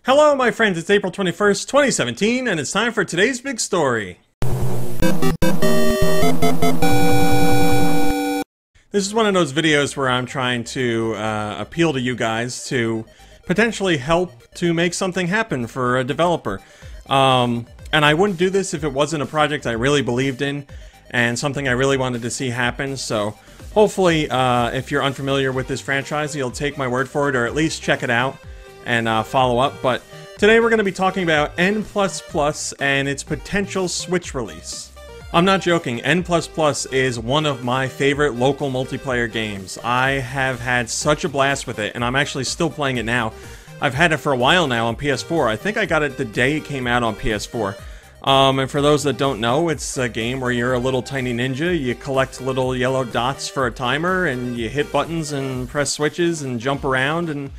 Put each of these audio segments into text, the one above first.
Hello, my friends, it's April 21st, 2017, and it's time for today's big story. This is one of those videos where I'm trying to appeal to you guys to potentially help to make something happen for a developer. And I wouldn't do this if it wasn't a project I really believed in and something I really wanted to see happen, so hopefully if you're unfamiliar with this franchise, you'll take my word for it or at least check it out and follow up. But today we're going to be talking about N++ and its potential Switch release. I'm not joking, N++ is one of my favorite local multiplayer games. I have had such a blast with it, and I'm actually still playing it now. I've had it for a while now on PS4. I think I got it the day it came out on PS4. And for those that don't know, it's a game where you're a little tiny ninja, you collect little yellow dots for a timer, and you hit buttons and press switches and jump around and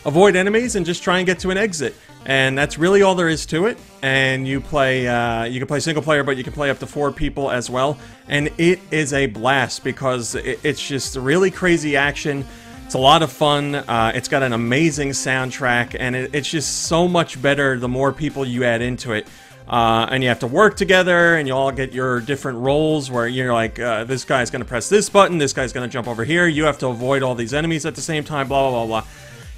avoid enemies and just try and get to an exit. And that's really all there is to it. And you play, you can play single player, but you can play up to 4 people as well. And it is a blast because it's just really crazy action. It's a lot of fun. It's got an amazing soundtrack, and it's just so much better the more people you add into it. And you have to work together, and you all get your different roles where you're like, this guy's going to press this button, this guy's going to jump over here, you have to avoid all these enemies at the same time, blah, blah, blah, blah.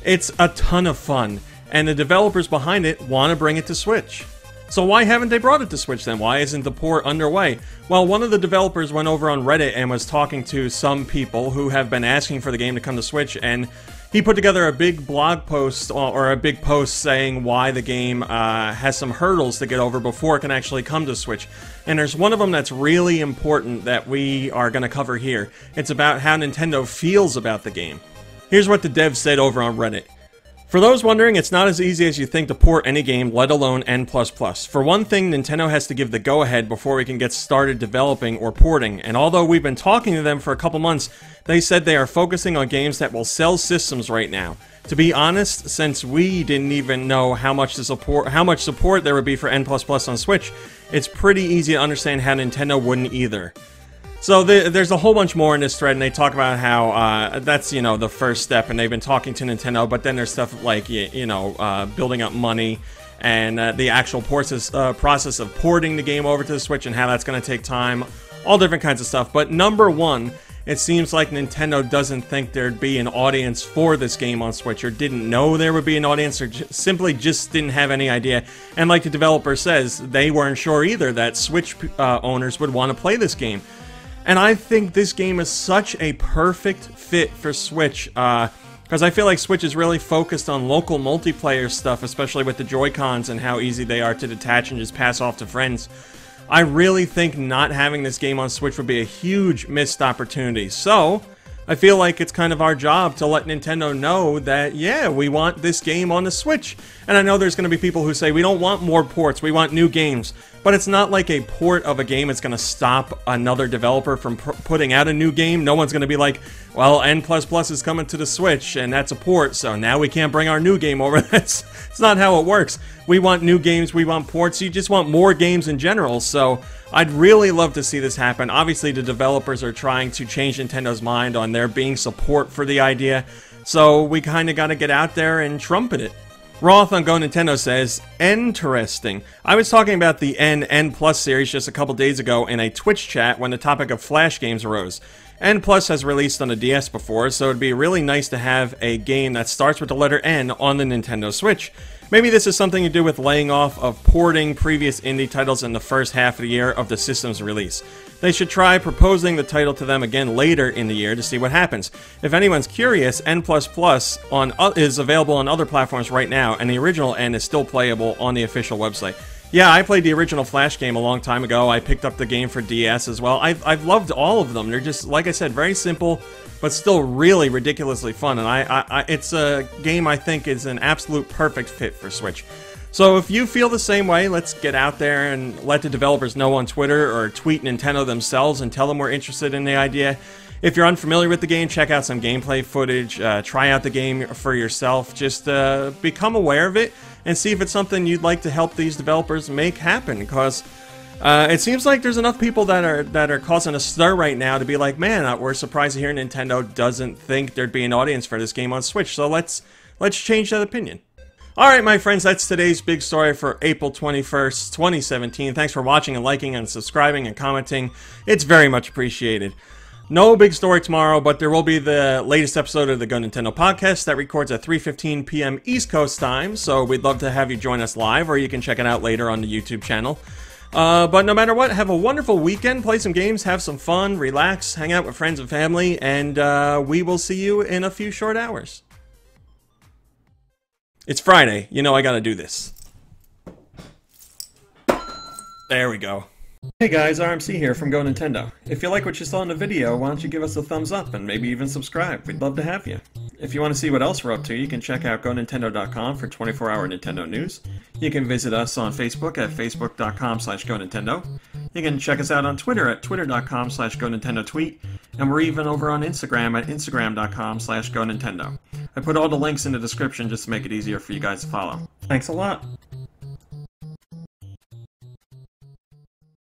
It's a ton of fun, and the developers behind it want to bring it to Switch. So why haven't they brought it to Switch then? Why isn't the port underway? Well, one of the developers went over on Reddit and was talking to some people who have been asking for the game to come to Switch, and he put together a big blog post, or a big post saying why the game has some hurdles to get over before it can actually come to Switch. And there's one of them that's really important that we are going to cover here. It's about how Nintendo feels about the game. Here's what the dev said over on Reddit. For those wondering, it's not as easy as you think to port any game, let alone N++. For one thing, Nintendo has to give the go-ahead before we can get started developing or porting, and although we've been talking to them for a couple months, they said they are focusing on games that will sell systems right now. To be honest, since we didn't even know how much support there would be for N++ on Switch, it's pretty easy to understand how Nintendo wouldn't either. So there's a whole bunch more in this thread, and they talk about how that's, you know, the first step, and they've been talking to Nintendo, but then there's stuff like, building up money, and the actual process of porting the game over to the Switch and how that's going to take time, all different kinds of stuff. But number one, it seems like Nintendo doesn't think there'd be an audience for this game on Switch, or didn't know there would be an audience, or simply just didn't have any idea. And like the developer says, they weren't sure either that Switch owners would want to play this game. And I think this game is such a perfect fit for Switch, because I feel like Switch is really focused on local multiplayer stuff, especially with the Joy-Cons and how easy they are to detach and just pass off to friends. I really think not having this game on Switch would be a huge missed opportunity. So I feel like it's kind of our job to let Nintendo know that, yeah, we want this game on the Switch. And I know there's going to be people who say, we don't want more ports, we want new games. But it's not like a port of a game is going to stop another developer from putting out a new game. No one's going to be like, well, N++ is coming to the Switch, and that's a port, so now we can't bring our new game over. It's not how it works. We want new games, we want ports, you just want more games in general, so I'd really love to see this happen. Obviously, the developers are trying to change Nintendo's mind on there being support for the idea, so we kind of got to get out there and trumpet it. Roth on Go Nintendo says, interesting. I was talking about the N+ series just a couple days ago in a Twitch chat when the topic of Flash games arose. N+ has released on the DS before, so it'd be really nice to have a game that starts with the letter N on the Nintendo Switch. Maybe this is something to do with laying off of porting previous indie titles in the first half of the year of the system's release. They should try proposing the title to them again later in the year to see what happens. If anyone's curious, N++ is available on other platforms right now, and the original N is still playable on the official website. Yeah, I played the original Flash game a long time ago. I picked up the game for DS as well. I've loved all of them. They're just, like I said, very simple, but still really ridiculously fun. And it's a game I think is an absolute perfect fit for Switch. So if you feel the same way, let's get out there and let the developers know on Twitter or tweet Nintendo themselves and tell them we're interested in the idea. If you're unfamiliar with the game, check out some gameplay footage, try out the game for yourself, just become aware of it and see if it's something you'd like to help these developers make happen, because it seems like there's enough people that are causing a stir right now to be like, man, we're surprised to hear Nintendo doesn't think there'd be an audience for this game on Switch, so let's change that opinion. Alright, my friends, that's today's big story for April 21st, 2017. Thanks for watching and liking and subscribing and commenting. It's very much appreciated. No big story tomorrow, but there will be the latest episode of the Go Nintendo podcast that records at 3:15 p.m. East Coast time, so we'd love to have you join us live, or you can check it out later on the YouTube channel. But no matter what, have a wonderful weekend, play some games, have some fun, relax, hang out with friends and family, and we will see you in a few short hours. It's Friday, you know I gotta do this. There we go. Hey guys, RMC here from Go Nintendo. If you like what you saw in the video, why don't you give us a thumbs up and maybe even subscribe? We'd love to have you. If you want to see what else we're up to, you can check out GoNintendo.com for 24-hour Nintendo news. You can visit us on Facebook at facebook.com/GoNintendo. You can check us out on Twitter at twitter.com/GoNintendoTweet. And we're even over on Instagram at instagram.com/GoNintendo. I put all the links in the description just to make it easier for you guys to follow. Thanks a lot.